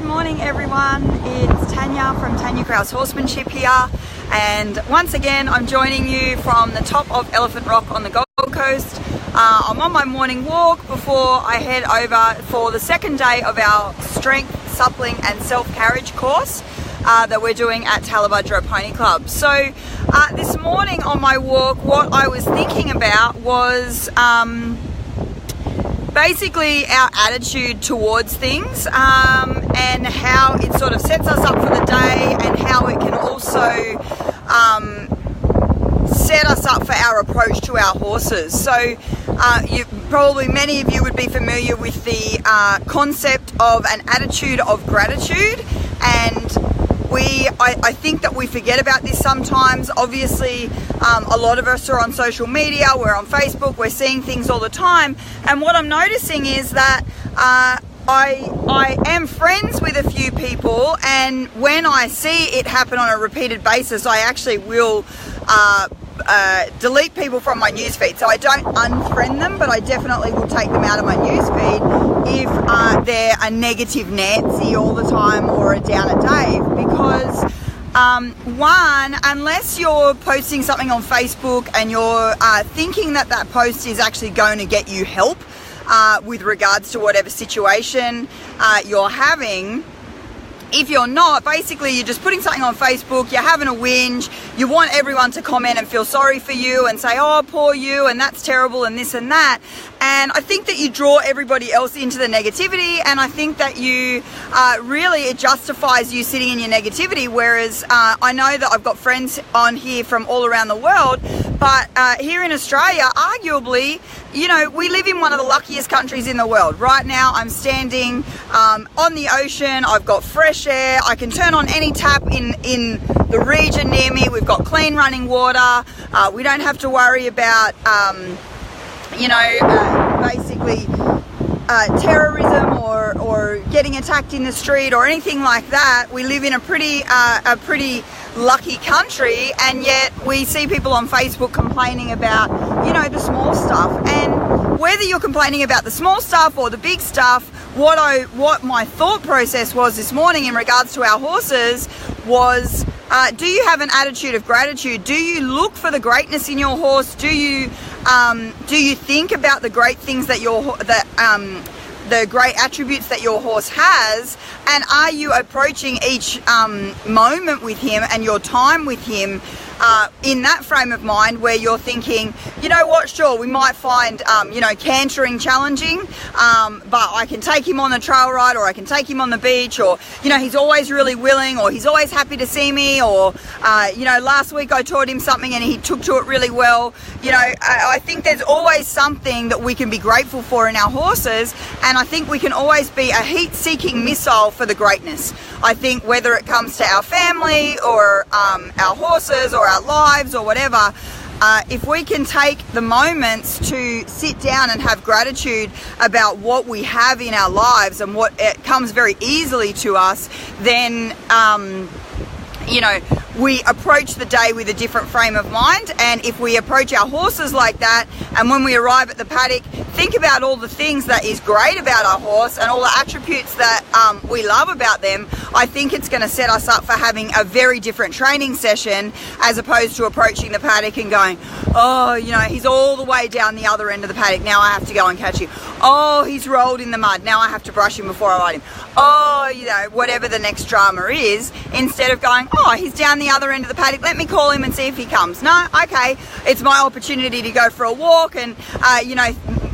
Good morning everyone, it's Tanja from Kraus Horsemanship here, and once again I'm joining you from the top of Elephant Rock on the Gold Coast. I'm on my morning walk before I head over for the second day of our strength, suppling and self-carriage course that we're doing at Talabudra Pony Club. So this morning on my walk, what I was thinking about was basically our attitude towards things and how it sort of sets us up for the day, and how it can also set us up for our approach to our horses. So many of you would be familiar with the concept of an attitude of gratitude, and I think that we forget about this sometimes. Obviously, a lot of us are on social media, we're on Facebook, we're seeing things all the time, and what I'm noticing is that I am friends with a few people, and when I see it happen on a repeated basis, I actually will delete people from my newsfeed. So I don't unfriend them, but I definitely will take them out of my newsfeed if they're a negative Nancy all the time or a downer Dave, because one, unless you're posting something on Facebook and you're thinking that that post is actually going to get you help with regards to whatever situation you're having. If you're not, basically you're just putting something on Facebook, you're having a whinge, you want everyone to comment and feel sorry for you and say, oh, poor you, and that's terrible and this and that. And I think that you draw everybody else into the negativity, and I think that you really, it justifies you sitting in your negativity. Whereas I know that I've got friends on here from all around the world, but here in Australia, arguably, you know, we live in one of the luckiest countries in the world. Right now, I'm standing on the ocean. I've got fresh air. I can turn on any tap in the region near me. We've got clean running water. We don't have to worry about, basically terrorism or getting attacked in the street or anything like that. We live in a pretty lucky country, and yet we see people on Facebook complaining about, the small stuff. And whether you're complaining about the small stuff or the big stuff, what my thought process was this morning in regards to our horses was, do you have an attitude of gratitude? Do you look for the greatness in your horse? Do you think about the great things that the great attributes that your horse has, and are you approaching each moment with him and your time with him in that frame of mind where you're thinking, you know what, sure, we might find cantering challenging, but I can take him on the trail ride, or I can take him on the beach, or he's always really willing, or he's always happy to see me, or last week I taught him something and he took to it really well. I think there's always something that we can be grateful for in our horses, and I think we can always be a heat-seeking missile for the greatness. I think whether it comes to our family or our horses or our lives or whatever, if we can take the moments to sit down and have gratitude about what we have in our lives and what it comes very easily to us, then we approach the day with a different frame of mind. And if we approach our horses like that, and when we arrive at the paddock, think about all the things that is great about our horse and all the attributes that we love about them, I think it's going to set us up for having a very different training session, as opposed to approaching the paddock and going, oh, he's all the way down the other end of the paddock, now I have to go and catch him. Oh, he's rolled in the mud, now I have to brush him before I ride him. Oh, whatever the next drama is, instead of going, oh, he's down the other end of the paddock, let me call him and see if he comes. No, okay, it's my opportunity to go for a walk and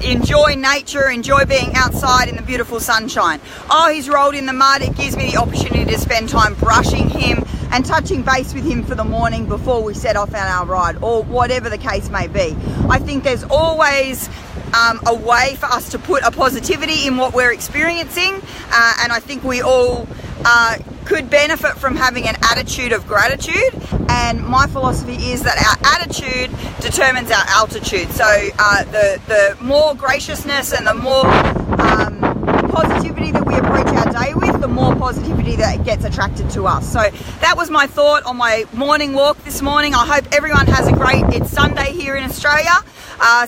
enjoy nature, enjoy being outside in the beautiful sunshine. Oh, he's rolled in the mud, it gives me the opportunity to spend time brushing him and touching base with him for the morning before we set off on our ride, or whatever the case may be. I think there's always a way for us to put a positivity in what we're experiencing, and I think we all could benefit from having an attitude of gratitude. And my philosophy is that our attitude determines our altitude. So the more graciousness and the more positivity that we approach our day with, the more positivity that gets attracted to us. So that was my thought on my morning walk this morning. I hope everyone has it's Sunday here in Australia.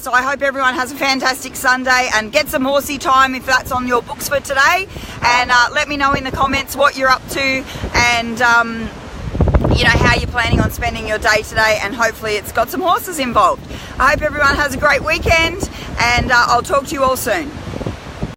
So I hope everyone has a fantastic Sunday and get some horsey time if that's on your books for today. And let me know in the comments what you're up to and how you're planning on spending your day today, and hopefully it's got some horses involved. I hope everyone has a great weekend, and I'll talk to you all soon.